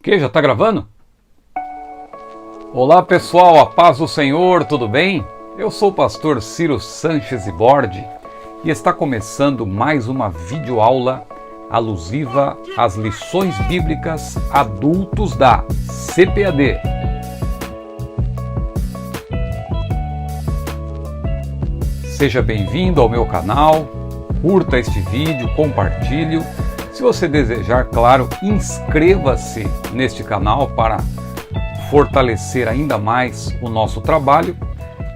Que já está gravando? Olá pessoal, a paz do Senhor, tudo bem? Eu sou o pastor Ciro Sanches Ibordi e está começando mais uma videoaula alusiva às lições bíblicas adultos da CPAD. Seja bem-vindo ao meu canal, curta este vídeo, compartilhe. Se você desejar, claro, inscreva-se neste canal para fortalecer ainda mais o nosso trabalho.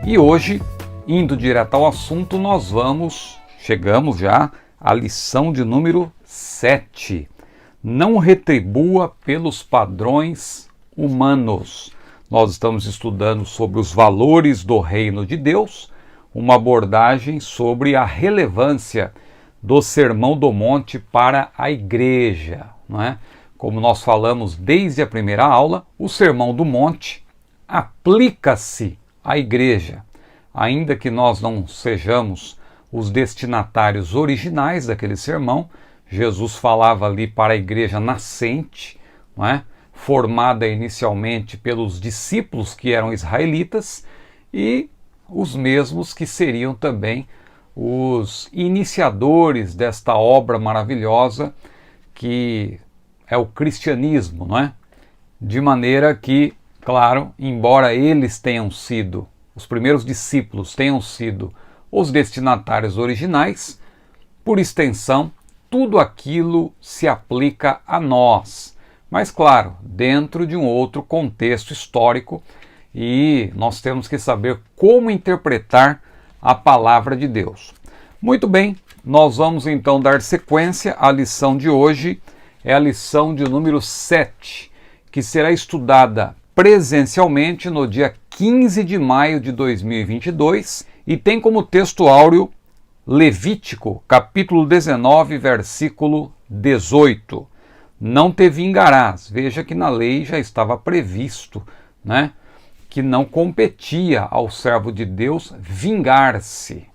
E hoje, indo direto ao assunto, chegamos já à lição de número 7. Não retribua pelos padrões humanos. Nós estamos estudando sobre os valores do reino de Deus, uma abordagem sobre a relevância do Sermão do Monte para a igreja, não é? Como nós falamos desde a primeira aula, o Sermão do Monte aplica-se à igreja, ainda que nós não sejamos os destinatários originais daquele sermão. Jesus falava ali para a igreja nascente, não é? Formada inicialmente pelos discípulos que eram israelitas e os mesmos que seriam também os iniciadores desta obra maravilhosa que é o cristianismo, não é? De maneira que, claro, embora eles tenham sido, os primeiros discípulos tenham sido os destinatários originais, por extensão, tudo aquilo se aplica a nós, mas claro, dentro de um outro contexto histórico, e nós temos que saber como interpretar a palavra de Deus. Muito bem, nós vamos então dar sequência à lição de hoje, é a lição de número 7, que será estudada presencialmente no dia 15 de maio de 2022 e tem como texto áureo Levítico, capítulo 19, versículo 18. Não te vingarás. Veja que na lei já estava previsto, né, que não competia ao servo de Deus vingar-se.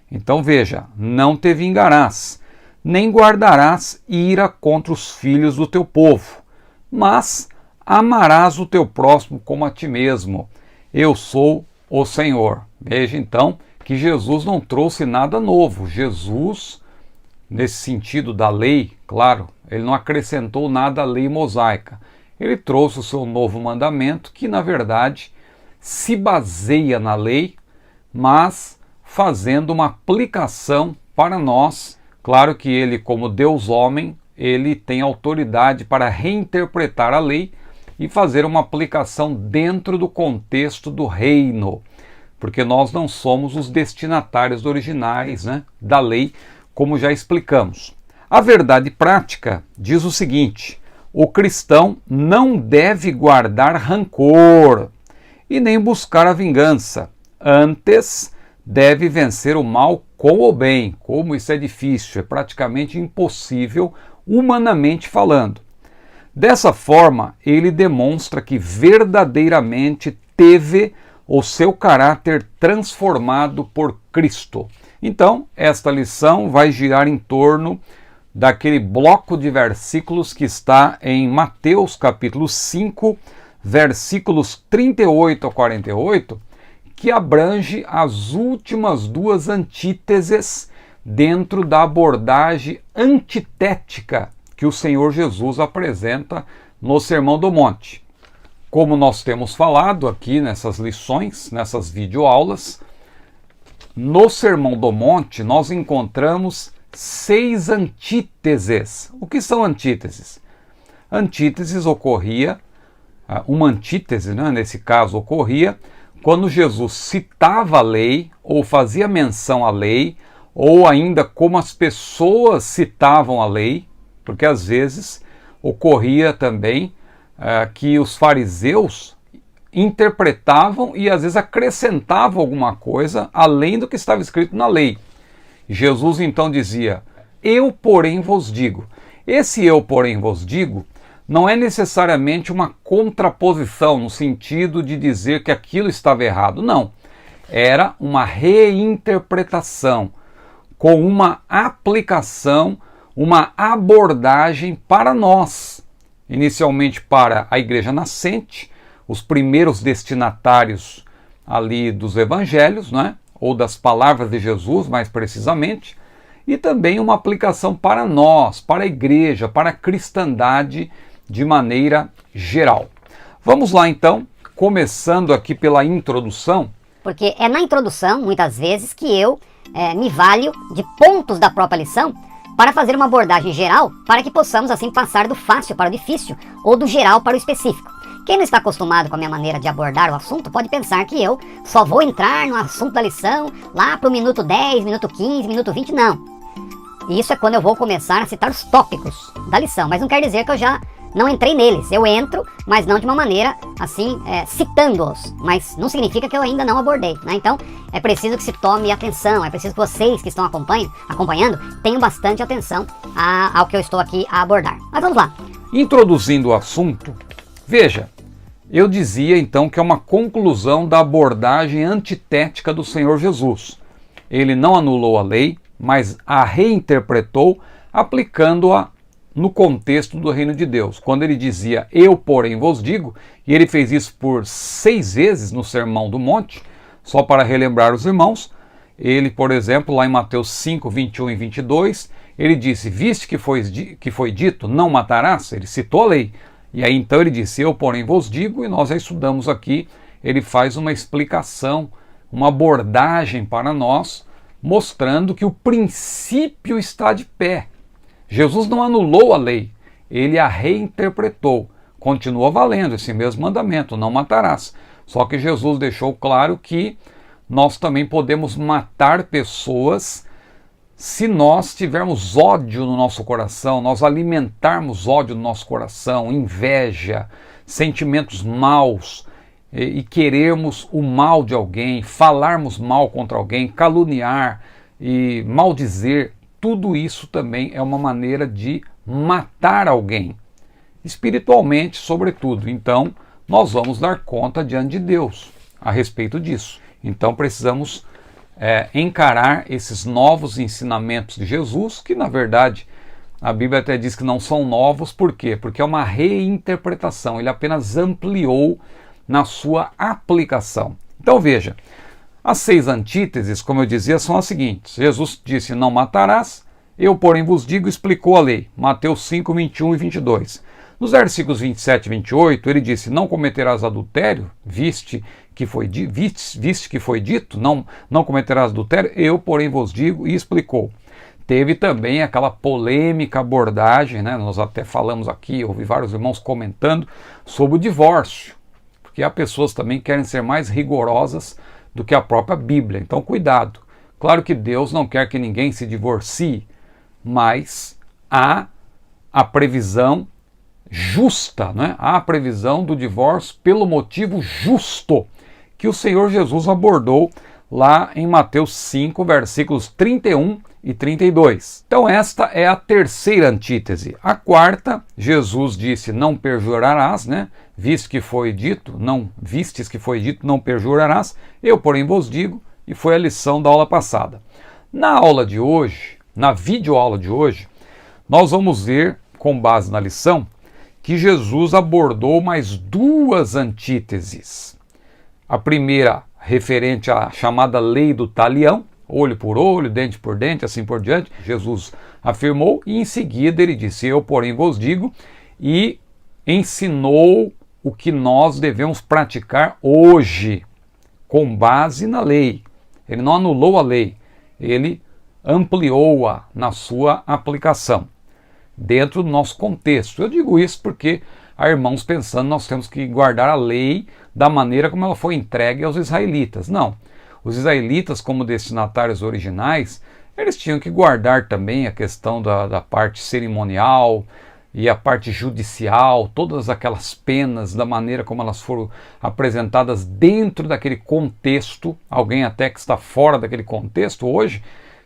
Então veja, não te vingarás, nem guardarás ira contra os filhos do teu povo, mas amarás o teu próximo como a ti mesmo. Eu sou o Senhor. Veja então que Jesus não trouxe nada novo. Jesus, nesse sentido da lei, claro, ele não acrescentou nada à lei mosaica. Ele trouxe o seu novo mandamento, que na verdade se baseia na lei, mas fazendo uma aplicação para nós. Claro que ele, como Deus homem, ele tem autoridade para reinterpretar a lei e fazer uma aplicação dentro do contexto do reino, porque nós não somos os destinatários originais, né, da lei, como já explicamos. A verdade prática diz o seguinte: o cristão não deve guardar rancor e nem buscar a vingança. Antes, deve vencer o mal com o bem. Como isso é difícil, é praticamente impossível, humanamente falando. Dessa forma, ele demonstra que verdadeiramente teve o seu caráter transformado por Cristo. Então, esta lição vai girar em torno daquele bloco de versículos que está em Mateus capítulo 5, versículos 38 a 48, que abrange as últimas duas antíteses dentro da abordagem antitética que o Senhor Jesus apresenta no Sermão do Monte. Como nós temos falado aqui nessas lições, nessas videoaulas, no Sermão do Monte nós encontramos 6 antíteses. O que são antíteses? Antíteses ocorria, uma antítese, né, nesse caso ocorria quando Jesus citava a lei, ou fazia menção à lei, ou ainda como as pessoas citavam a lei, porque às vezes ocorria também que os fariseus interpretavam e às vezes acrescentavam alguma coisa além do que estava escrito na lei. Jesus então dizia: eu porém vos digo. Esse eu porém vos digo não é necessariamente uma contraposição no sentido de dizer que aquilo estava errado, não. Era uma reinterpretação, com uma aplicação, uma abordagem para nós. inicialmente para a igreja nascente, os primeiros destinatários ali dos evangelhos, né? Ou das palavras de Jesus, mais precisamente, e também uma aplicação para nós, para a igreja, para a cristandade de maneira geral. Vamos lá então, começando aqui pela introdução. Porque é na introdução, muitas vezes, que eu me valho de pontos da própria lição para fazer uma abordagem geral, para que possamos assim passar do fácil para o difícil, ou do geral para o específico. Quem não está acostumado com a minha maneira de abordar o assunto pode pensar que eu só vou entrar no assunto da lição lá para o minuto 10, minuto 15, minuto 20, não. Isso é quando eu vou começar a citar os tópicos da lição, mas não quer dizer que eu já não entrei neles. Eu entro, mas não de uma maneira assim, citando-os, mas não significa que eu ainda não abordei, né? Então é preciso que se tome atenção, é preciso que vocês que estão acompanhando tenham bastante atenção ao que eu estou aqui a abordar. Mas vamos lá. Introduzindo o assunto, veja, eu dizia então que é uma conclusão da abordagem antitética do Senhor Jesus. Ele não anulou a lei, mas a reinterpretou, aplicando-a no contexto do reino de Deus. Quando ele dizia, eu porém vos digo, e ele fez isso por 6 vezes no Sermão do Monte, só para relembrar os irmãos, ele, por exemplo, lá em Mateus 5, 21 e 22, ele disse, viste que foi dito, não matarás? Ele citou a lei. E aí então ele disse, eu porém vos digo, e nós já estudamos aqui, ele faz uma explicação, uma abordagem para nós, mostrando que o princípio está de pé. Jesus não anulou a lei, ele a reinterpretou. Continua valendo esse mesmo mandamento, não matarás. Só que Jesus deixou claro que nós também podemos matar pessoas se nós tivermos ódio no nosso coração, nós alimentarmos ódio no nosso coração, inveja, sentimentos maus, e querermos o mal de alguém, falarmos mal contra alguém, caluniar e maldizer, tudo isso também é uma maneira de matar alguém, espiritualmente sobretudo. Então, nós vamos dar conta diante de Deus a respeito disso. Então, precisamos encarar esses novos ensinamentos de Jesus, que na verdade a Bíblia até diz que não são novos, por quê? Porque é uma reinterpretação, ele apenas ampliou na sua aplicação. Então veja, as 6 antíteses, como eu dizia, são as seguintes. Jesus disse, não matarás, eu porém vos digo, explicou a lei, Mateus 5, 21 e 22. Nos versículos 27 e 28, ele disse, não cometerás adultério, viste que foi dito, não cometerás adultério, eu porém vos digo, e explicou. Teve também aquela polêmica abordagem, né? Nós até falamos aqui, ouvi vários irmãos comentando sobre o divórcio, porque há pessoas também que querem ser mais rigorosas do que a própria Bíblia. Então cuidado, claro que Deus não quer que ninguém se divorcie, mas há a previsão justa, né? Há a previsão do divórcio pelo motivo justo, que o Senhor Jesus abordou lá em Mateus 5, versículos 31 e 32. Então esta é a terceira antítese. A quarta, Jesus disse, não perjurarás, né? Vistes que foi dito, não perjurarás, eu porém vos digo, e foi a lição da aula passada. Na aula de hoje, na videoaula de hoje, nós vamos ver, com base na lição, que Jesus abordou mais 2 antíteses. A primeira, referente à chamada lei do talião, olho por olho, dente por dente, assim por diante, Jesus afirmou, e em seguida ele disse, eu porém vos digo, e ensinou o que nós devemos praticar hoje, com base na lei. Ele não anulou a lei, ele ampliou-a na sua aplicação, dentro do nosso contexto. Eu digo isso porque há irmãos pensando que nós temos que guardar a lei da maneira como ela foi entregue aos israelitas. Não. Os israelitas, como destinatários originais, eles tinham que guardar também a questão da parte cerimonial e a parte judicial, todas aquelas penas, da maneira como elas foram apresentadas dentro daquele contexto. Alguém até que está fora daquele contexto hoje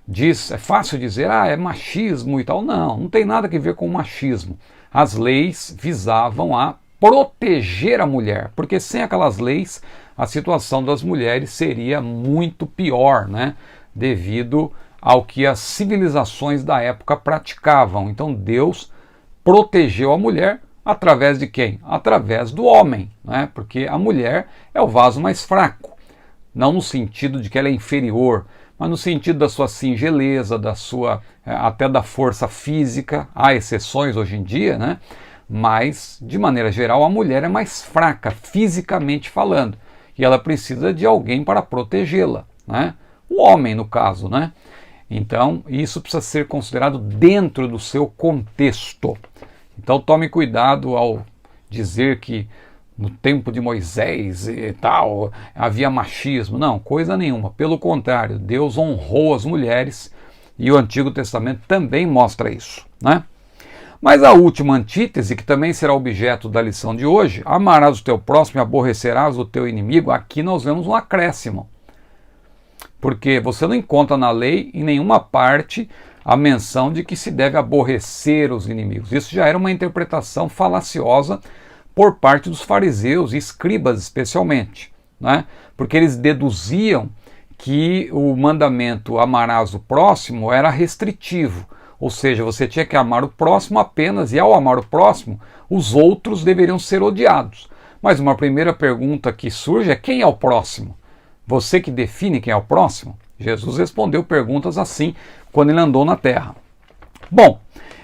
diz, é fácil dizer, é machismo e tal. Não, não tem nada a ver com machismo. As leis visavam a proteger a mulher, porque sem aquelas leis a situação das mulheres seria muito pior, né? Devido ao que as civilizações da época praticavam. Então Deus protegeu a mulher Através de quem? Através do homem, né? Porque a mulher é o vaso mais fraco, não no sentido de que ela é inferior, mas no sentido da sua singeleza, da sua até da força física. Há exceções hoje em dia, né? Mas, de maneira geral, a mulher é mais fraca, fisicamente falando, e ela precisa de alguém para protegê-la, né? O homem, no caso, né? Então, isso precisa ser considerado dentro do seu contexto. Então, tome cuidado ao dizer que no tempo de Moisés e tal havia machismo. Não, coisa nenhuma. Pelo contrário, Deus honrou as mulheres e o Antigo Testamento também mostra isso, né? Mas a última antítese, que também será objeto da lição de hoje, amarás o teu próximo e aborrecerás o teu inimigo, aqui nós vemos um acréscimo. Porque você não encontra na lei, em nenhuma parte, a menção de que se deve aborrecer os inimigos. Isso já era uma interpretação falaciosa por parte dos fariseus e escribas especialmente, né? Porque eles deduziam que o mandamento amarás o próximo era restritivo, ou seja, você tinha que amar o próximo apenas, e ao amar o próximo, os outros deveriam ser odiados. Mas uma primeira pergunta que surge é: quem é o próximo? Você que define quem é o próximo? Jesus respondeu perguntas assim quando ele andou na terra. Bom,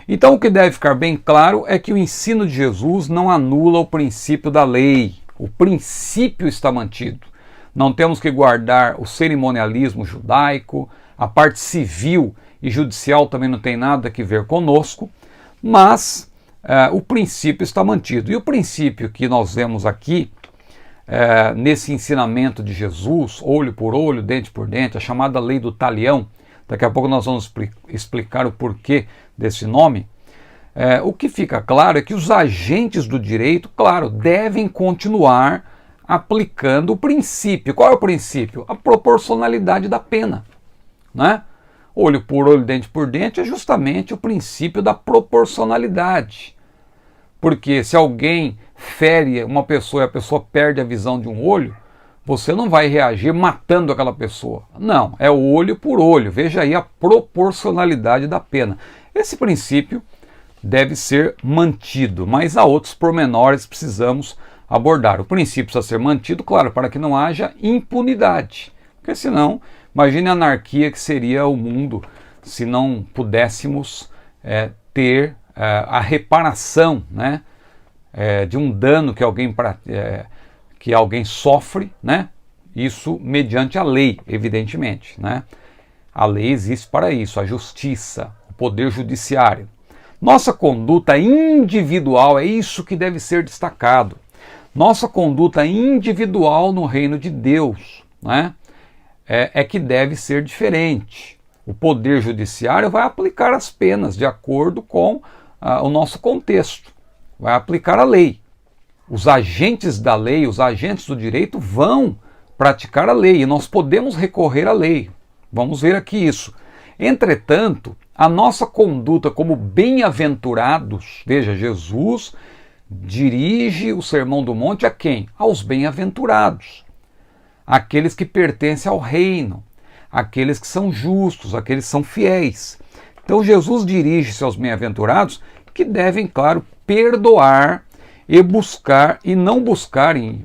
então o que deve ficar bem claro é que o ensino de Jesus não anula o princípio da lei. O princípio está mantido. Não temos que guardar o cerimonialismo judaico, a parte civil e judicial também não tem nada a ver conosco, mas o princípio está mantido. E o princípio que nós vemos aqui, nesse ensinamento de Jesus, olho por olho, dente por dente, a chamada lei do talião, daqui a pouco nós vamos explicar o porquê desse nome. O que fica claro é que os agentes do direito, claro, devem continuar aplicando o princípio. Qual é o princípio? A proporcionalidade da pena, né? Olho por olho, dente por dente é justamente o princípio da proporcionalidade. Porque se alguém fere uma pessoa e a pessoa perde a visão de um olho, você não vai reagir matando aquela pessoa. Não, é olho por olho. Veja aí a proporcionalidade da pena. Esse princípio deve ser mantido, mas há outros pormenores que precisamos abordar. O princípio precisa ser mantido, claro, para que não haja impunidade. Porque senão, imagine a anarquia que seria o mundo se não pudéssemos ter a reparação, né, de um dano que alguém sofre, né? Isso mediante a lei, evidentemente, né? A lei existe para isso, a justiça, o poder judiciário. Nossa conduta individual, é isso que deve ser destacado. Nossa conduta individual no reino de Deus, né? É que deve ser diferente. O poder judiciário vai aplicar as penas de acordo com o nosso contexto, vai aplicar a lei. Os agentes da lei, os agentes do direito vão praticar a lei e nós podemos recorrer à lei. Vamos ver aqui isso. Entretanto, a nossa conduta como bem-aventurados, veja, Jesus dirige o Sermão do Monte a quem? Aos bem-aventurados, aqueles que pertencem ao reino, aqueles que são justos, aqueles que são fiéis. Então Jesus dirige-se aos bem-aventurados que devem, claro, perdoar e buscar, e não buscar em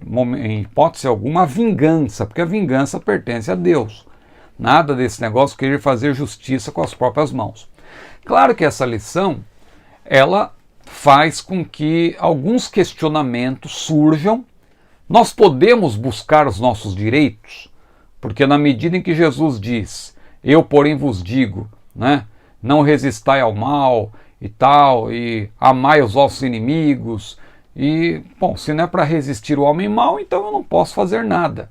hipótese alguma a vingança, porque a vingança pertence a Deus. Nada desse negócio querer fazer justiça com as próprias mãos. Claro que essa lição, ela faz com que alguns questionamentos surjam. Nós podemos buscar os nossos direitos, porque na medida em que Jesus diz, eu porém vos digo, né, não resistai ao mal e tal, e amai os vossos inimigos, e, bom, se não é para resistir o homem mau, então eu não posso fazer nada.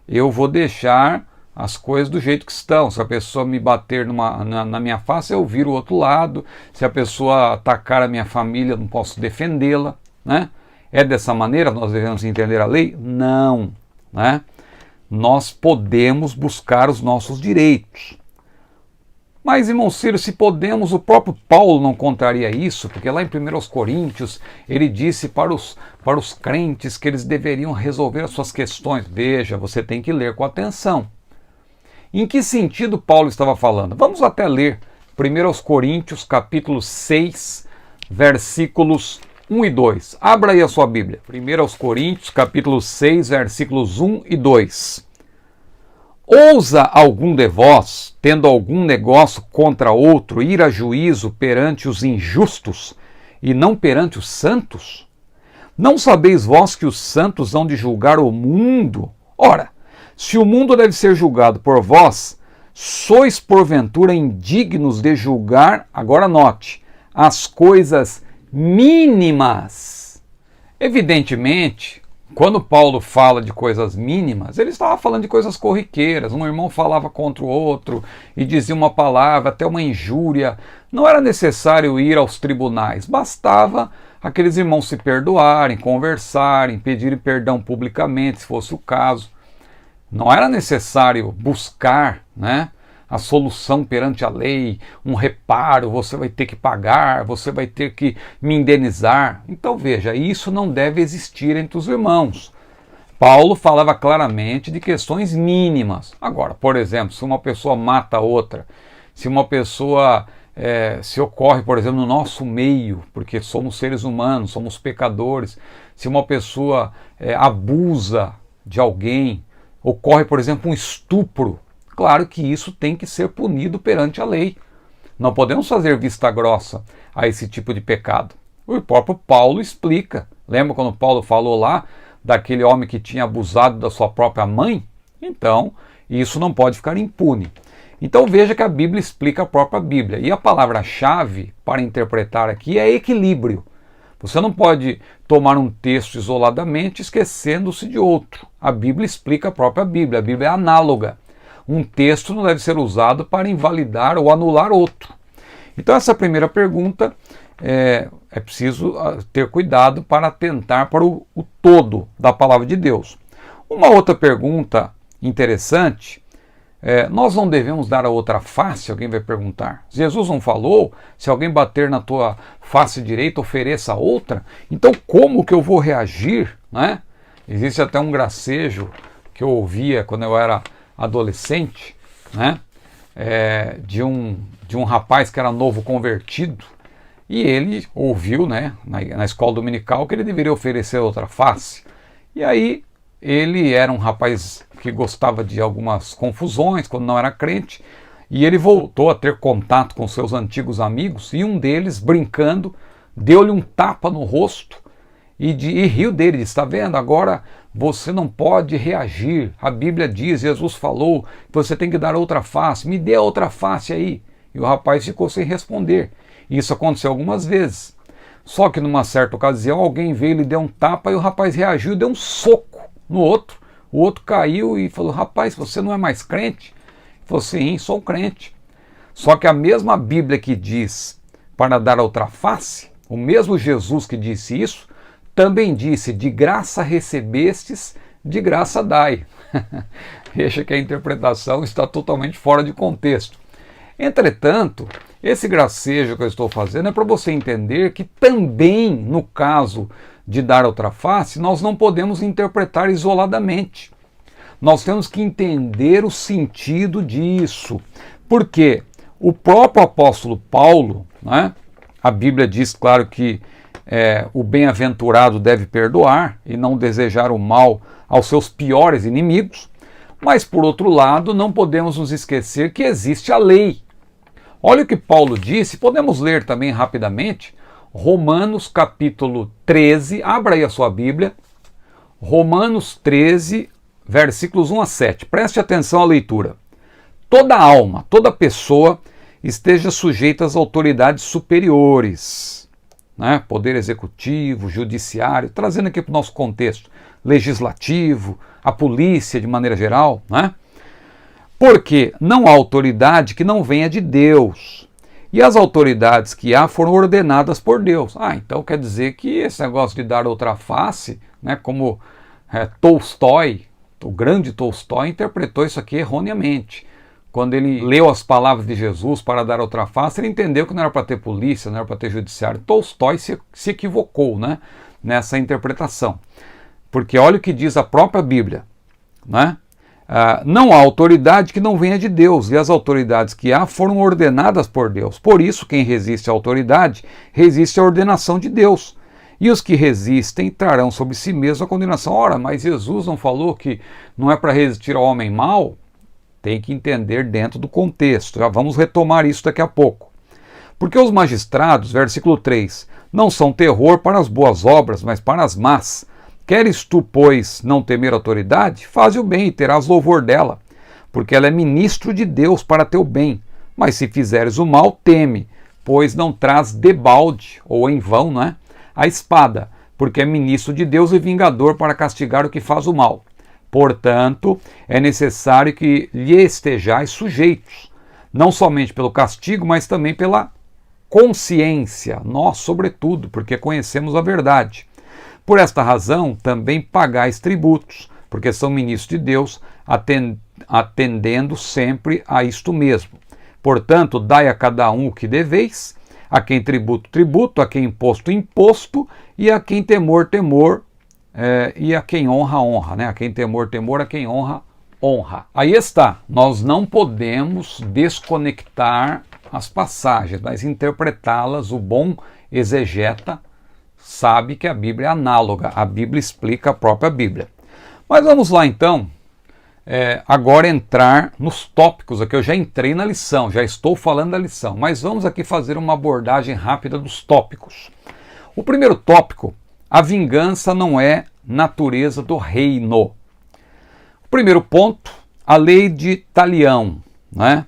Eu vou deixar as coisas do jeito que estão. Se a pessoa me bater na minha face, eu viro o outro lado. Se a pessoa atacar a minha família, eu não posso defendê-la, né? É dessa maneira que nós devemos entender a lei? Não, né? Nós podemos buscar os nossos direitos. Mas, irmão Ciro, se podemos, o próprio Paulo não contraria isso, porque lá em 1 Coríntios ele disse para os crentes que eles deveriam resolver as suas questões. Veja, você tem que ler com atenção. Em que sentido Paulo estava falando? Vamos até ler 1 Coríntios capítulo 6, versículos 1 e 2. Abra aí a sua Bíblia. 1 Coríntios, capítulo 6, versículos 1 e 2. Ousa algum de vós, tendo algum negócio contra outro, ir a juízo perante os injustos e não perante os santos? Não sabeis vós que os santos hão de julgar o mundo? Ora, se o mundo deve ser julgado por vós, sois porventura indignos de julgar, agora note, as coisas mínimas. Evidentemente, quando Paulo fala de coisas mínimas, ele estava falando de coisas corriqueiras. Um irmão falava contra o outro e dizia uma palavra, até uma injúria. Não era necessário ir aos tribunais, bastava aqueles irmãos se perdoarem, conversarem, pedirem perdão publicamente, se fosse o caso. Não era necessário buscar, a solução perante a lei, um reparo, você vai ter que pagar, você vai ter que me indenizar. Então veja, isso não deve existir entre os irmãos. Paulo falava claramente de questões mínimas. Agora, por exemplo, se uma pessoa mata outra, se uma pessoa se ocorre, por exemplo, no nosso meio, porque somos seres humanos, somos pecadores, se uma pessoa abusa de alguém, ocorre, por exemplo, um estupro, claro que isso tem que ser punido perante a lei. Não podemos fazer vista grossa a esse tipo de pecado. O próprio Paulo explica. Lembra quando Paulo falou lá daquele homem que tinha abusado da sua própria mãe? Então, isso não pode ficar impune. Então veja que a Bíblia explica a própria Bíblia. E a palavra-chave para interpretar aqui é equilíbrio. Você não pode tomar um texto isoladamente esquecendo-se de outro. A Bíblia explica a própria Bíblia. A Bíblia é análoga. Um texto não deve ser usado para invalidar ou anular outro. Então essa primeira pergunta é preciso ter cuidado para atentar para o todo da palavra de Deus. Uma outra pergunta interessante, nós não devemos dar a outra face, alguém vai perguntar. Jesus não falou, se alguém bater na tua face direita, ofereça a outra? Então como que eu vou reagir? Existe até um gracejo que eu ouvia quando eu era adolescente, de um rapaz que era novo convertido, e ele ouviu, na escola dominical, que ele deveria oferecer outra face. E aí ele era um rapaz que gostava de algumas confusões quando não era crente, e ele voltou a ter contato com seus antigos amigos, e um deles, brincando, deu-lhe um tapa no rosto e riu dele, disse: está vendo, agora você não pode reagir, a Bíblia diz, Jesus falou, que você tem que dar outra face, me dê a outra face aí. E o rapaz ficou sem responder. Isso aconteceu algumas vezes. Só que numa certa ocasião alguém veio e lhe deu um tapa e o rapaz reagiu e deu um soco no outro. O outro caiu e falou: rapaz, você não é mais crente? Ele falou: sim, sou crente. Só que a mesma Bíblia que diz para dar a outra face, o mesmo Jesus que disse isso, também disse: de graça recebestes, de graça dai. Veja que a interpretação está totalmente fora de contexto. Entretanto, esse gracejo que eu estou fazendo é para você entender que também, no caso de dar outra face, nós não podemos interpretar isoladamente. Nós temos que entender o sentido disso. Porque o próprio apóstolo Paulo, a Bíblia diz, claro, que o bem-aventurado deve perdoar e não desejar o mal aos seus piores inimigos, mas, por outro lado, não podemos nos esquecer que existe a lei. Olha o que Paulo disse, podemos ler também rapidamente, Romanos capítulo 13, abra aí a sua Bíblia, Romanos 13, versículos 1 a 7, preste atenção à leitura. Toda alma, toda pessoa esteja sujeita às autoridades superiores, poder executivo, judiciário, trazendo aqui para o nosso contexto, legislativo, a polícia de maneira geral, Porque não há autoridade que não venha de Deus. E as autoridades que há foram ordenadas por Deus. Então quer dizer que esse negócio de dar outra face, como Tolstói, o grande Tolstói, interpretou isso aqui erroneamente. Quando ele leu as palavras de Jesus para dar outra face, ele entendeu que não era para ter polícia, não era para ter judiciário. Tolstói se equivocou nessa interpretação. Porque olha o que diz a própria Bíblia, não há autoridade que não venha de Deus, e as autoridades que há foram ordenadas por Deus. Por isso, quem resiste à autoridade, resiste à ordenação de Deus. E os que resistem trarão sobre si mesmo a condenação. Ora, mas Jesus não falou que não é para resistir ao homem mau? Tem que entender dentro do contexto. Já vamos retomar isso daqui a pouco. Porque os magistrados, versículo 3, não são terror para as boas obras, mas para as más. Queres tu, pois, não temer a autoridade? Faze o bem e terás louvor dela, porque ela é ministro de Deus para teu bem. Mas se fizeres o mal, teme, pois não traz debalde, ou em vão, não é? A espada, porque é ministro de Deus e vingador para castigar o que faz o mal. Portanto, é necessário que lhe estejais sujeitos, não somente pelo castigo, mas também pela consciência, nós sobretudo, porque conhecemos a verdade. Por esta razão, também pagais tributos, porque são ministros de Deus, atendendo sempre a isto mesmo. Portanto, dai a cada um o que deveis, a quem tributo, tributo, a quem imposto, imposto, e a quem temor, temor, e a quem honra, honra, né? A quem temor, temor, a quem honra, honra. Aí está, nós não podemos desconectar as passagens, mas interpretá-las. O bom exegeta sabe que a Bíblia é análoga, a Bíblia explica a própria Bíblia. Mas vamos lá então, agora entrar nos tópicos aqui. Eu já entrei na lição, já estou falando da lição, mas vamos aqui fazer uma abordagem rápida dos tópicos. O primeiro tópico, a vingança não é natureza do reino. O primeiro ponto, a lei de Talião, né,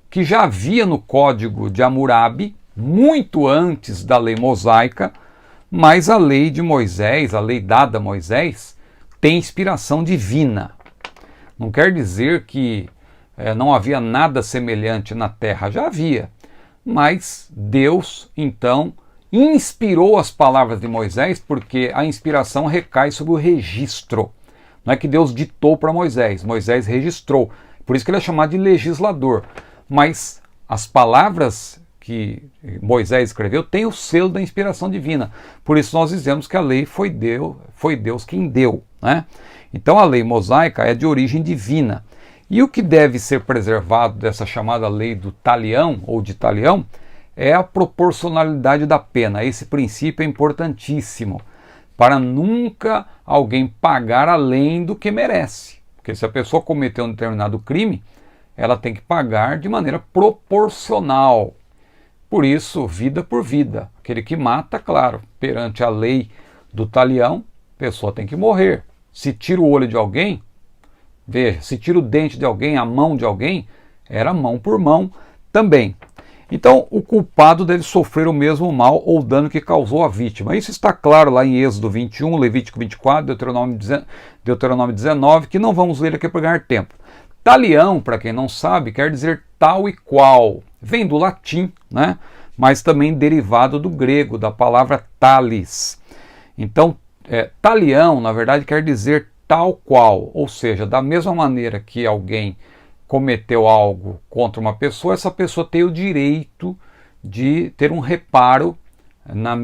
que já havia no Código de Hammurabi, muito antes da lei mosaica, mas a lei de Moisés, a lei dada a Moisés, tem inspiração divina. Não quer dizer que não havia nada semelhante na terra, já havia. Mas Deus, então, inspirou as palavras de Moisés, porque a inspiração recai sobre o registro. Não é que Deus ditou para Moisés, Moisés registrou. Por isso que ele é chamado de legislador. Mas as palavras que Moisés escreveu têm o selo da inspiração divina. Por isso nós dizemos que a lei foi Deus quem deu, né? Então a lei mosaica é de origem divina. E o que deve ser preservado dessa chamada lei do talião, ou de talião, é a proporcionalidade da pena. Esse princípio é importantíssimo, para nunca alguém pagar além do que merece. Porque se a pessoa cometeu um determinado crime, ela tem que pagar de maneira proporcional. Por isso, vida por vida. Aquele que mata, claro, perante a lei do talião, a pessoa tem que morrer. Se tira o olho de alguém, veja, se tira o dente de alguém, a mão de alguém, era mão por mão também. Então, o culpado deve sofrer o mesmo mal ou dano que causou a vítima. Isso está claro lá em Êxodo 21, Levítico 24, Deuteronômio 19, que não vamos ler aqui para ganhar tempo. Talião, para quem não sabe, quer dizer tal e qual. Vem do latim, né? Mas também derivado do grego, da palavra talis. Então, talião, na verdade, quer dizer tal qual. Ou seja, da mesma maneira que alguém cometeu algo contra uma pessoa, essa pessoa tem o direito de ter um reparo no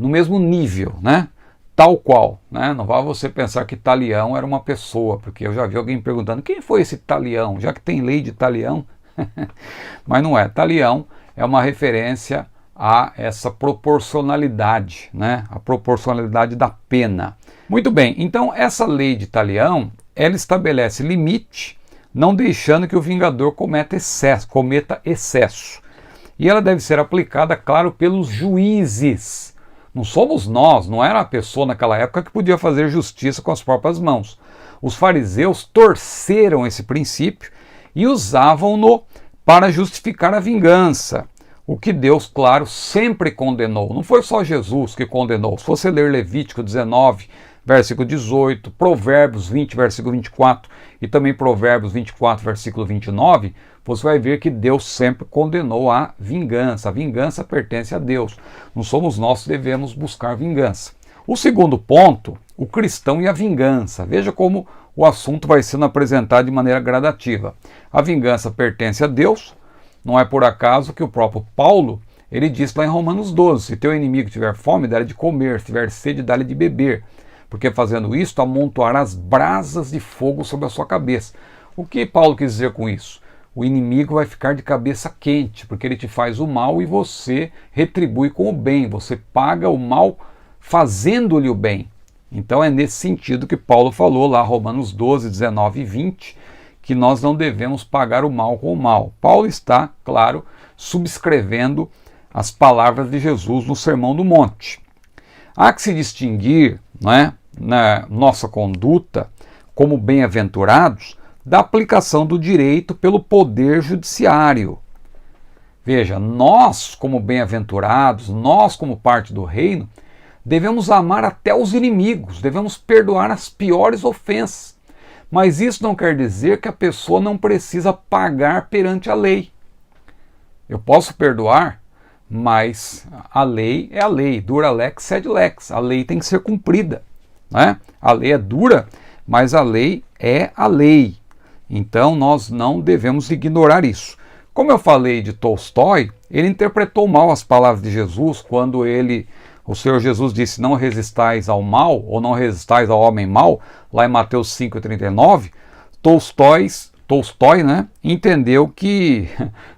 mesmo nível, né? Tal qual, né? Não vá você pensar que talião era uma pessoa, porque eu já vi alguém perguntando quem foi esse talião, já que tem lei de talião. Mas não é. Talião é uma referência a essa proporcionalidade, né? A proporcionalidade da pena. Muito bem, então essa lei de talião, ela estabelece limite, não deixando que o vingador cometa excesso. E ela deve ser aplicada, claro, pelos juízes. Não somos nós, não era a pessoa naquela época que podia fazer justiça com as próprias mãos. Os fariseus torceram esse princípio e usavam-no para justificar a vingança. O que Deus, claro, sempre condenou. Não foi só Jesus que condenou. Se você ler Levítico 19, versículo 18, Provérbios 20, versículo 24 e também Provérbios 24, versículo 29, você vai ver que Deus sempre condenou a vingança. A vingança pertence a Deus. Não somos nós que devemos buscar vingança. O segundo ponto, o cristão e a vingança. Veja como o assunto vai sendo apresentado de maneira gradativa. A vingança pertence a Deus. Não é por acaso que o próprio Paulo, ele diz lá em Romanos 12, se teu inimigo tiver fome, dá-lhe de comer, se tiver sede, dá-lhe de beber. Porque fazendo isto, amontoarás brasas de fogo sobre a sua cabeça. O que Paulo quis dizer com isso? o inimigo vai ficar de cabeça quente, porque ele te faz o mal e você retribui com o bem, você paga o mal fazendo-lhe o bem. Então é nesse sentido que Paulo falou lá, Romanos 12, 19 e 20, que nós não devemos pagar o mal com o mal. Paulo está, claro, subscrevendo as palavras de Jesus no Sermão do Monte. Há que se distinguir, não é, na nossa conduta como bem-aventurados da aplicação do direito pelo poder judiciário. Veja, nós como bem-aventurados, nós como parte do reino, devemos amar até os inimigos, devemos perdoar as piores ofensas. Mas isso não quer dizer que a pessoa não precisa pagar perante a lei. Eu posso perdoar, mas a lei é a lei, dura lex sed lex, a lei tem que ser cumprida, né? A lei é dura, mas a lei é a lei. Então nós não devemos ignorar isso. Como eu falei de Tolstói, ele interpretou mal as palavras de Jesus quando o Senhor Jesus disse: não resistais ao mal, ou não resistais ao homem mau, lá em Mateus 5,39, Tolstói, né, entendeu que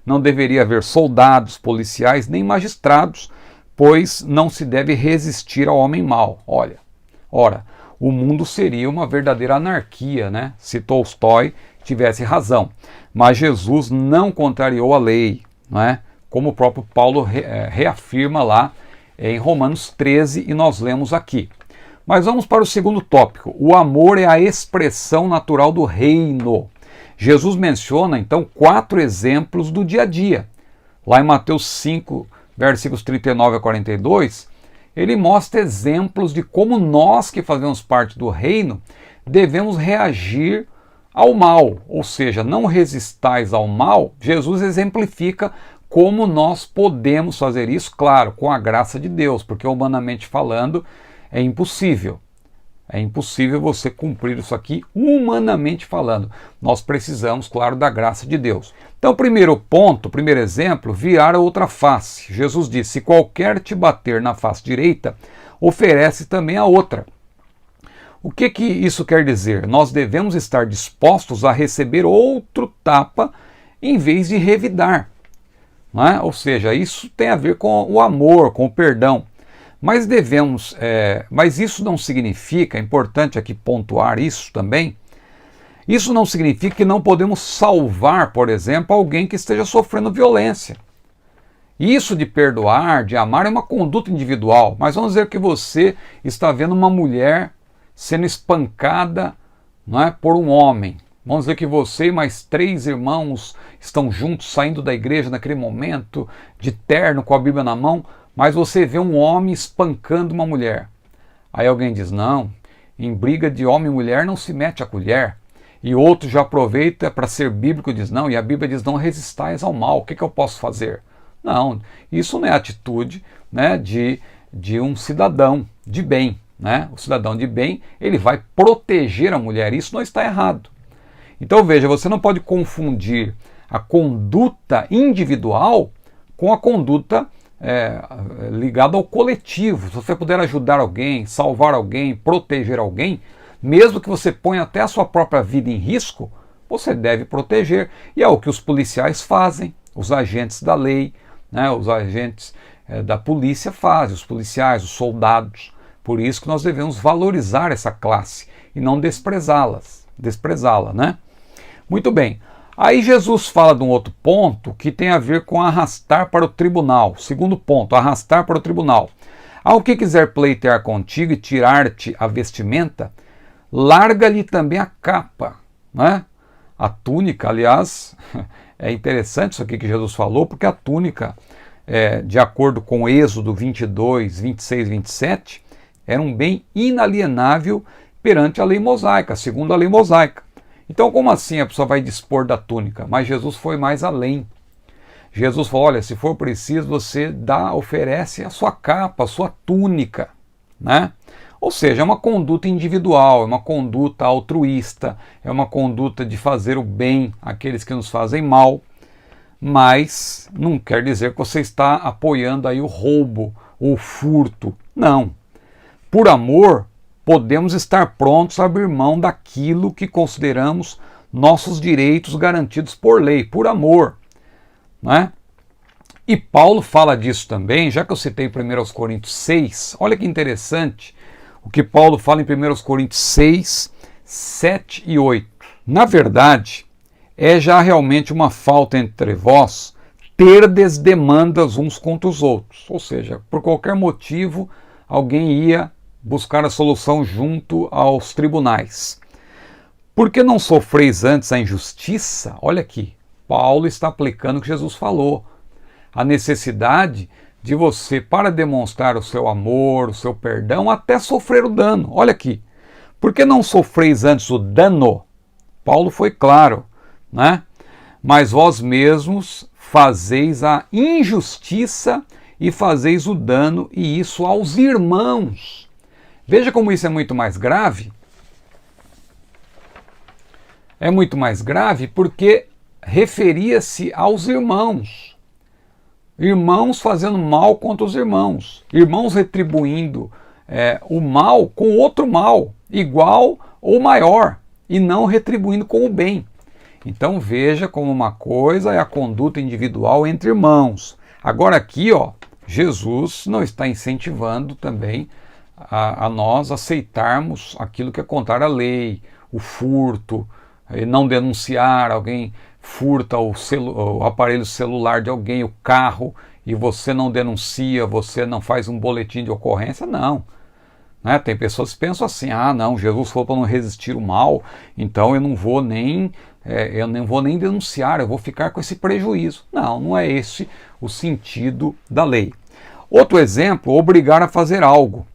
não deveria haver soldados, policiais, nem magistrados, pois não se deve resistir ao homem mau. Ora, o mundo seria uma verdadeira anarquia, né, se Tolstói tivesse razão. Mas Jesus não contrariou a lei, né, como o próprio Paulo reafirma lá em Romanos 13, e nós lemos aqui. Mas vamos para o segundo tópico. O amor é a expressão natural do reino. Jesus menciona, então, 4 exemplos do dia a dia. Lá em Mateus 5, versículos 39 a 42, ele mostra exemplos de como nós, que fazemos parte do reino, devemos reagir ao mal. Ou seja, não resistais ao mal. Jesus exemplifica como nós podemos fazer isso, claro, com a graça de Deus, porque humanamente falando é impossível. É impossível você cumprir isso aqui humanamente falando. Nós precisamos, claro, da graça de Deus. Então, primeiro ponto, primeiro exemplo, virar a outra face. Jesus disse: se qualquer te bater na face direita, oferece também a outra. O que isso quer dizer? Nós devemos estar dispostos a receber outro tapa em vez de revidar. Não é? Ou seja, isso tem a ver com o amor, com o perdão. Mas mas isso não significa, é importante aqui pontuar isso também, isso não significa que não podemos salvar, por exemplo, alguém que esteja sofrendo violência. Isso de perdoar, de amar, é uma conduta individual, mas vamos dizer que você está vendo uma mulher sendo espancada, não é, por um homem. Vamos dizer que você e mais 3 irmãos estão juntos, saindo da igreja naquele momento, de terno, com a Bíblia na mão, mas você vê um homem espancando uma mulher. Aí alguém diz: não, em briga de homem e mulher não se mete a colher. E outro já aproveita para ser bíblico e diz: não, e a Bíblia diz: não resistais ao mal, o que eu posso fazer? Não, isso não é atitude, né, de um cidadão de bem. Né? O cidadão de bem, ele vai proteger a mulher, isso não está errado. Então veja, você não pode confundir a conduta individual com a conduta ligada ao coletivo. Se você puder ajudar alguém, salvar alguém, proteger alguém, mesmo que você ponha até a sua própria vida em risco, você deve proteger. E é o que os policiais fazem, os agentes da lei, né, os agentes da polícia fazem, os policiais, os soldados. Por isso que nós devemos valorizar essa classe e não desprezá-la, né? Muito bem. Aí Jesus fala de um outro ponto que tem a ver com arrastar para o tribunal. Segundo ponto, arrastar para o tribunal. Ao que quiser pleitear contigo e tirar-te a vestimenta, larga-lhe também a capa, né? A túnica, aliás, é interessante isso aqui que Jesus falou, porque a túnica, de acordo com Êxodo 22, 26 e 27, era um bem inalienável perante a lei mosaica, segundo a lei mosaica. Então, como assim a pessoa vai dispor da túnica? Mas Jesus foi mais além. Jesus falou: olha, se for preciso, você oferece a sua capa, a sua túnica, né? Ou seja, é uma conduta individual, é uma conduta altruísta, é uma conduta de fazer o bem àqueles que nos fazem mal, mas não quer dizer que você está apoiando aí o roubo ou o furto. Não. Por amor, podemos estar prontos a abrir mão daquilo que consideramos nossos direitos garantidos por lei, por amor, né? E Paulo fala disso também, já que eu citei 1 Coríntios 6, olha que interessante o que Paulo fala em 1 Coríntios 6, 7 e 8. Na verdade, é já realmente uma falta entre vós terdes demandas uns contra os outros. Ou seja, por qualquer motivo, alguém ia buscar a solução junto aos tribunais. Porque não sofreis antes a injustiça? Olha aqui, Paulo está aplicando o que Jesus falou. A necessidade de você, para demonstrar o seu amor, o seu perdão, até sofrer o dano. Olha aqui. Por que não sofreis antes o dano? Paulo foi claro, né? Mas vós mesmos fazeis a injustiça e fazeis o dano, e isso aos irmãos. Veja como isso é muito mais grave. É muito mais grave porque referia-se aos irmãos. Irmãos fazendo mal contra os irmãos. Irmãos retribuindo o mal com outro mal, igual ou maior, e não retribuindo com o bem. Então veja como uma coisa é a conduta individual entre irmãos. Agora aqui, Jesus não está incentivando também a nós aceitarmos aquilo que é contrário à lei, o furto, não denunciar, alguém furta o aparelho celular de alguém, o carro, e você não denuncia, você não faz um boletim de ocorrência, não. Né? Tem pessoas que pensam assim, não, Jesus falou para não resistir o mal, então eu não vou nem denunciar, eu vou ficar com esse prejuízo. Não, não é esse o sentido da lei. Outro exemplo, obrigar a fazer algo.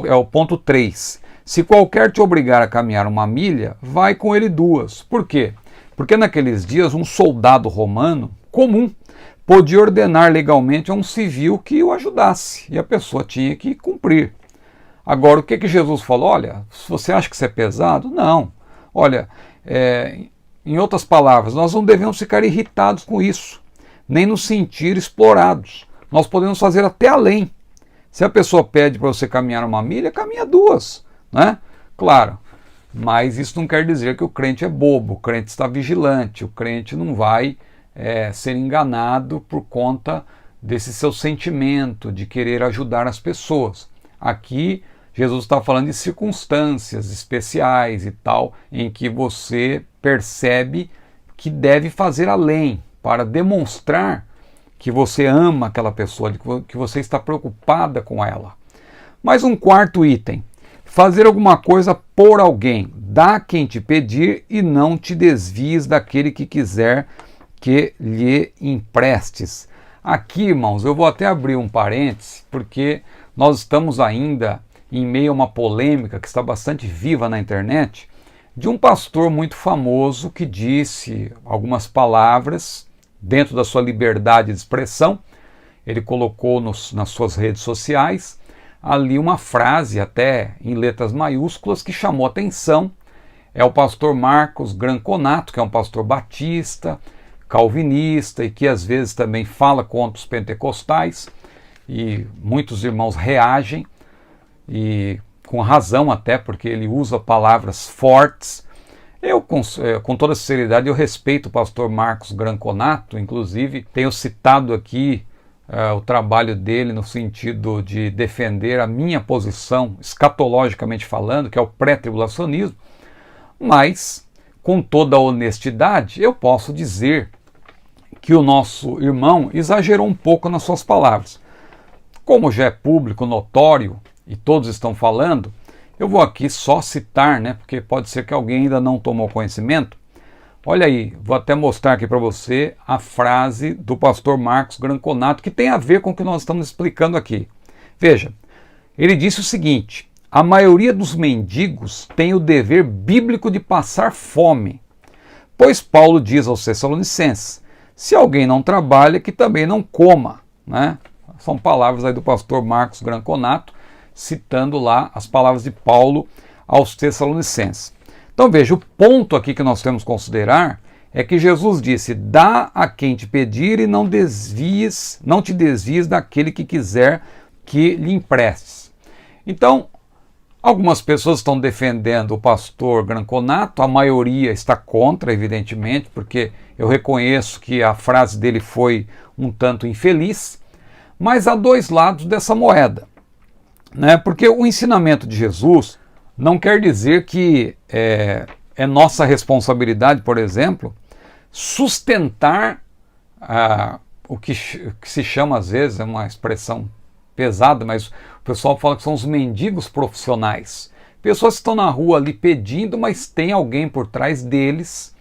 É o ponto 3. Se qualquer te obrigar a caminhar 1 milha, vai com ele 2. Por quê? Porque naqueles dias um soldado romano comum podia ordenar legalmente a um civil que o ajudasse, e a pessoa tinha que cumprir. Agora, o que Jesus falou? Olha, se você acha que isso é pesado, não. Olha, em outras palavras, nós não devemos ficar irritados com isso, nem nos sentir explorados. Nós podemos fazer até além. Se a pessoa pede para você caminhar 1 milha, caminha 2, né? Claro, mas isso não quer dizer que o crente é bobo, o crente está vigilante, o crente não vai ser enganado por conta desse seu sentimento de querer ajudar as pessoas. Aqui, Jesus está falando de circunstâncias especiais e tal, em que você percebe que deve fazer além para demonstrar que você ama aquela pessoa, que você está preocupada com ela. Mais um quarto item. Fazer alguma coisa por alguém. Dá a quem te pedir e não te desvies daquele que quiser que lhe emprestes. Aqui, irmãos, eu vou até abrir um parêntese, porque nós estamos ainda em meio a uma polêmica que está bastante viva na internet, de um pastor muito famoso que disse algumas palavras dentro da sua liberdade de expressão. Ele colocou nas suas redes sociais ali uma frase, até em letras maiúsculas, que chamou atenção. É o pastor Marcos Granconato, que é um pastor batista, calvinista, e que às vezes também fala contra os pentecostais, e muitos irmãos reagem, e com razão até, porque ele usa palavras fortes. Eu, com toda sinceridade, eu respeito o pastor Marcos Granconato, inclusive tenho citado aqui o trabalho dele no sentido de defender a minha posição, escatologicamente falando, que é o pré-tribulacionismo, mas, com toda a honestidade, eu posso dizer que o nosso irmão exagerou um pouco nas suas palavras. Como já é público, notório, e todos estão falando, eu vou aqui só citar, porque pode ser que alguém ainda não tomou conhecimento. Olha aí, vou até mostrar aqui para você a frase do pastor Marcos Granconato, que tem a ver com o que nós estamos explicando aqui. Veja, ele disse o seguinte: a maioria dos mendigos tem o dever bíblico de passar fome, pois Paulo diz aos Tessalonicenses, se alguém não trabalha, que também não coma. São palavras aí do pastor Marcos Granconato, citando lá as palavras de Paulo aos Tessalonicenses. Então veja, o ponto aqui que nós temos que considerar é que Jesus disse, dá a quem te pedir e não te desvies daquele que quiser que lhe emprestes. Então, Algumas pessoas estão defendendo o pastor Granconato, a maioria está contra, evidentemente, porque eu reconheço que a frase dele foi um tanto infeliz, mas há dois lados dessa moeda, né? Porque o ensinamento de Jesus não quer dizer que é nossa responsabilidade, por exemplo, sustentar o que se chama às vezes, é uma expressão pesada, mas o pessoal fala que são os mendigos profissionais. Pessoas que estão na rua ali pedindo, mas tem alguém por trás deles.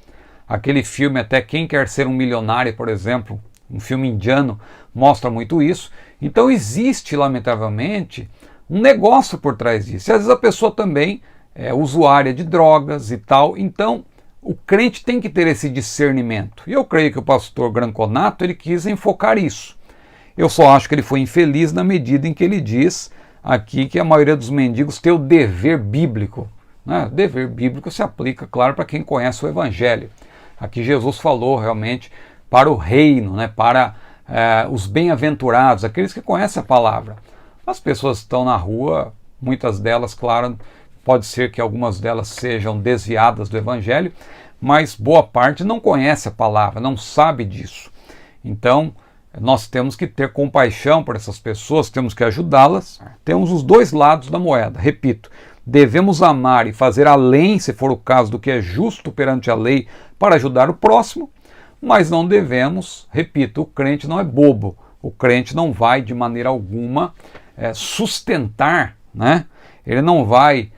Aquele filme até Quem Quer Ser um Milionário, por exemplo, um filme indiano, mostra muito isso. Então existe, lamentavelmente, um negócio por trás disso. E às vezes a pessoa também é usuária de drogas e tal. Então o crente tem que ter esse discernimento. E eu creio que o pastor Granconato ele quis enfocar isso. Eu só acho que ele foi infeliz na medida em que ele diz aqui que a maioria dos mendigos tem o dever bíblico. Né? O dever bíblico se aplica, claro, para quem conhece o Evangelho. Aqui Jesus falou realmente para o reino, né? Para os bem-aventurados, aqueles que conhecem a palavra. As pessoas que estão na rua, muitas delas, claro, pode ser que algumas delas sejam desviadas do Evangelho, mas boa parte não conhece a palavra, não sabe disso. Então, nós temos que ter compaixão por essas pessoas, temos que ajudá-las. Temos os dois lados da moeda. Repito, devemos amar e fazer além, se for o caso, do que é justo perante a lei para ajudar o próximo, mas não devemos, repito, o crente não é bobo. O crente não vai de maneira alguma sustentar, né? Ele não vai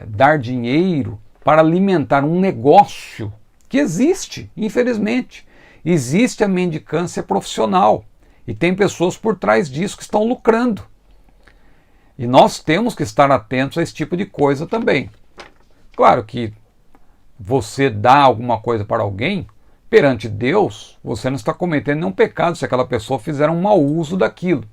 dar dinheiro para alimentar um negócio que existe, infelizmente. Existe a mendicância profissional e tem pessoas por trás disso que estão lucrando. E nós temos que estar atentos a esse tipo de coisa também. Claro que você dá alguma coisa para alguém, perante Deus, você não está cometendo nenhum pecado se aquela pessoa fizer um mau uso daquilo.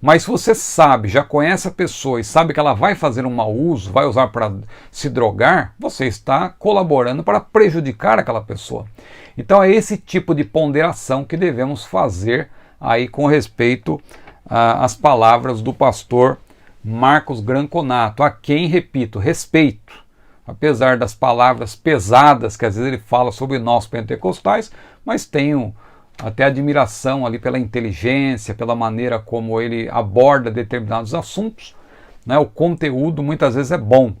Mas se você sabe, já conhece a pessoa e sabe que ela vai fazer um mau uso, vai usar para se drogar, você está colaborando para prejudicar aquela pessoa. Então é esse tipo de ponderação que devemos fazer aí com respeito às palavras do pastor Marcos Granconato, a quem, repito, respeito. Apesar das palavras pesadas que às vezes ele fala sobre nós pentecostais, mas tenho até admiração ali pela inteligência, pela maneira como ele aborda determinados assuntos, né? O conteúdo muitas vezes é bom.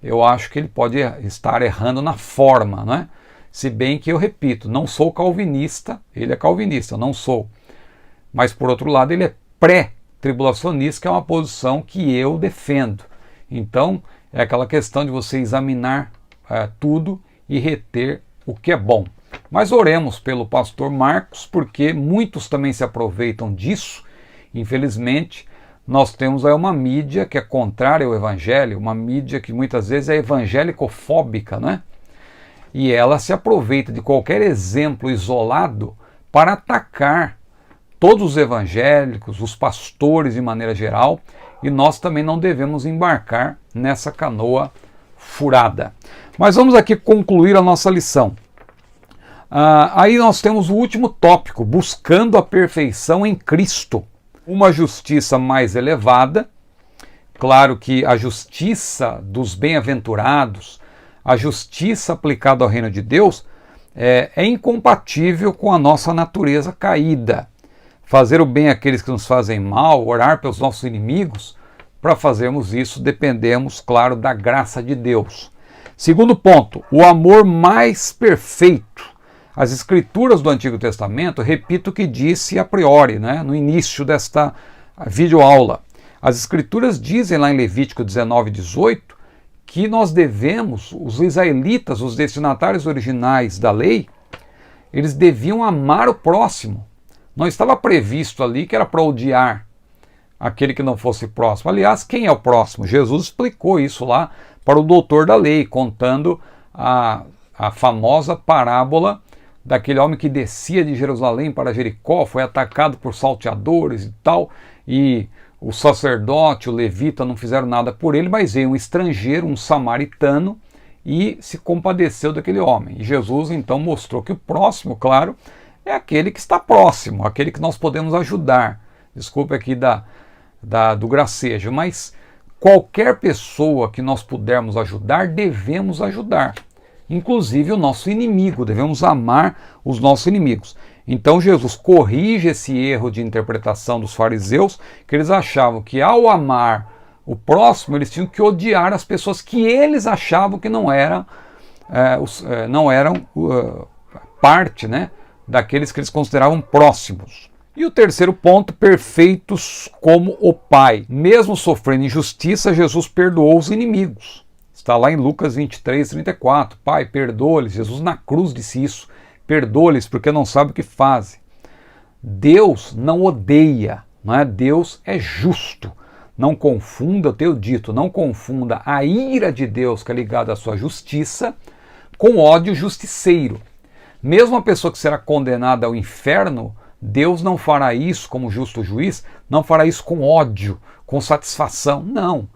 Eu acho que ele pode estar errando na forma, né? Se bem que eu repito, não sou calvinista, ele é calvinista, eu não sou. Mas por outro lado ele é pré-tribulacionista, que é uma posição que eu defendo. Então é aquela questão de você examinar tudo e reter o que é bom. Mas oremos pelo pastor Marcos, porque muitos também se aproveitam disso. Infelizmente, nós temos aí uma mídia que é contrária ao evangelho, uma mídia que muitas vezes é evangelicofóbica, né? E ela se aproveita de qualquer exemplo isolado para atacar todos os evangélicos, os pastores de maneira geral, e nós também não devemos embarcar nessa canoa furada. Mas vamos aqui concluir a nossa lição. Aí nós temos o último tópico, buscando a perfeição em Cristo. Uma justiça mais elevada. Claro que a justiça dos bem-aventurados, a justiça aplicada ao reino de Deus, é incompatível com a nossa natureza caída. Fazer o bem àqueles que nos fazem mal, orar pelos nossos inimigos, para fazermos isso dependemos, claro, da graça de Deus. Segundo ponto, o amor mais perfeito. As escrituras do Antigo Testamento, repito o que disse a priori, né, no início desta videoaula. As escrituras dizem lá em Levítico 19:18 que nós devemos, os israelitas, os destinatários originais da lei, eles deviam amar o próximo. Não estava previsto ali que era para odiar aquele que não fosse próximo. Aliás, quem é o próximo? Jesus explicou isso lá para o doutor da lei, contando a famosa parábola daquele homem que descia de Jerusalém para Jericó, foi atacado por salteadores e tal, e o sacerdote, o levita não fizeram nada por ele, mas veio um estrangeiro, um samaritano, e se compadeceu daquele homem. E Jesus então mostrou que o próximo, claro, é aquele que está próximo, aquele que nós podemos ajudar. Desculpe aqui do gracejo, mas qualquer pessoa que nós pudermos ajudar, devemos ajudar. Inclusive o nosso inimigo, devemos amar os nossos inimigos. Então Jesus corrige esse erro de interpretação dos fariseus, que eles achavam que ao amar o próximo, eles tinham que odiar as pessoas que eles achavam que não eram parte, né, daqueles que eles consideravam próximos. E o terceiro ponto, perfeitos como o Pai. Mesmo sofrendo injustiça, Jesus perdoou os inimigos. Está lá em Lucas 23, 34. Pai, perdoa-lhes. Jesus na cruz disse isso. Perdoa-lhes porque não sabe o que fazem. Deus não odeia, não é? Deus é justo. Não confunda, eu tenho dito, não confunda a ira de Deus, que é ligada à sua justiça, com ódio justiceiro. Mesmo a pessoa que será condenada ao inferno, Deus não fará isso como justo juiz, não fará isso com ódio, com satisfação. Não.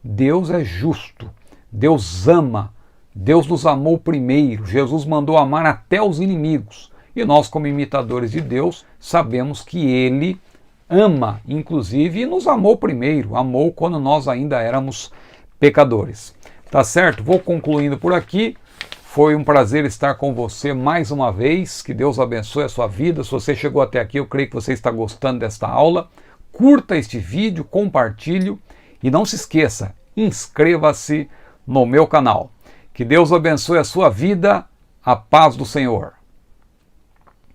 Deus é justo. Deus ama. Deus nos amou primeiro. Jesus mandou amar até os inimigos. E nós, como imitadores de Deus, sabemos que Ele ama, inclusive, e nos amou primeiro. Amou quando nós ainda éramos pecadores. Tá certo? Vou concluindo por aqui. Foi um prazer estar com você mais uma vez. Que Deus abençoe a sua vida. Se você chegou até aqui, eu creio que você está gostando desta aula. Curta este vídeo, compartilhe e não se esqueça, inscreva-se no meu canal. Que Deus abençoe a sua vida. A paz do Senhor.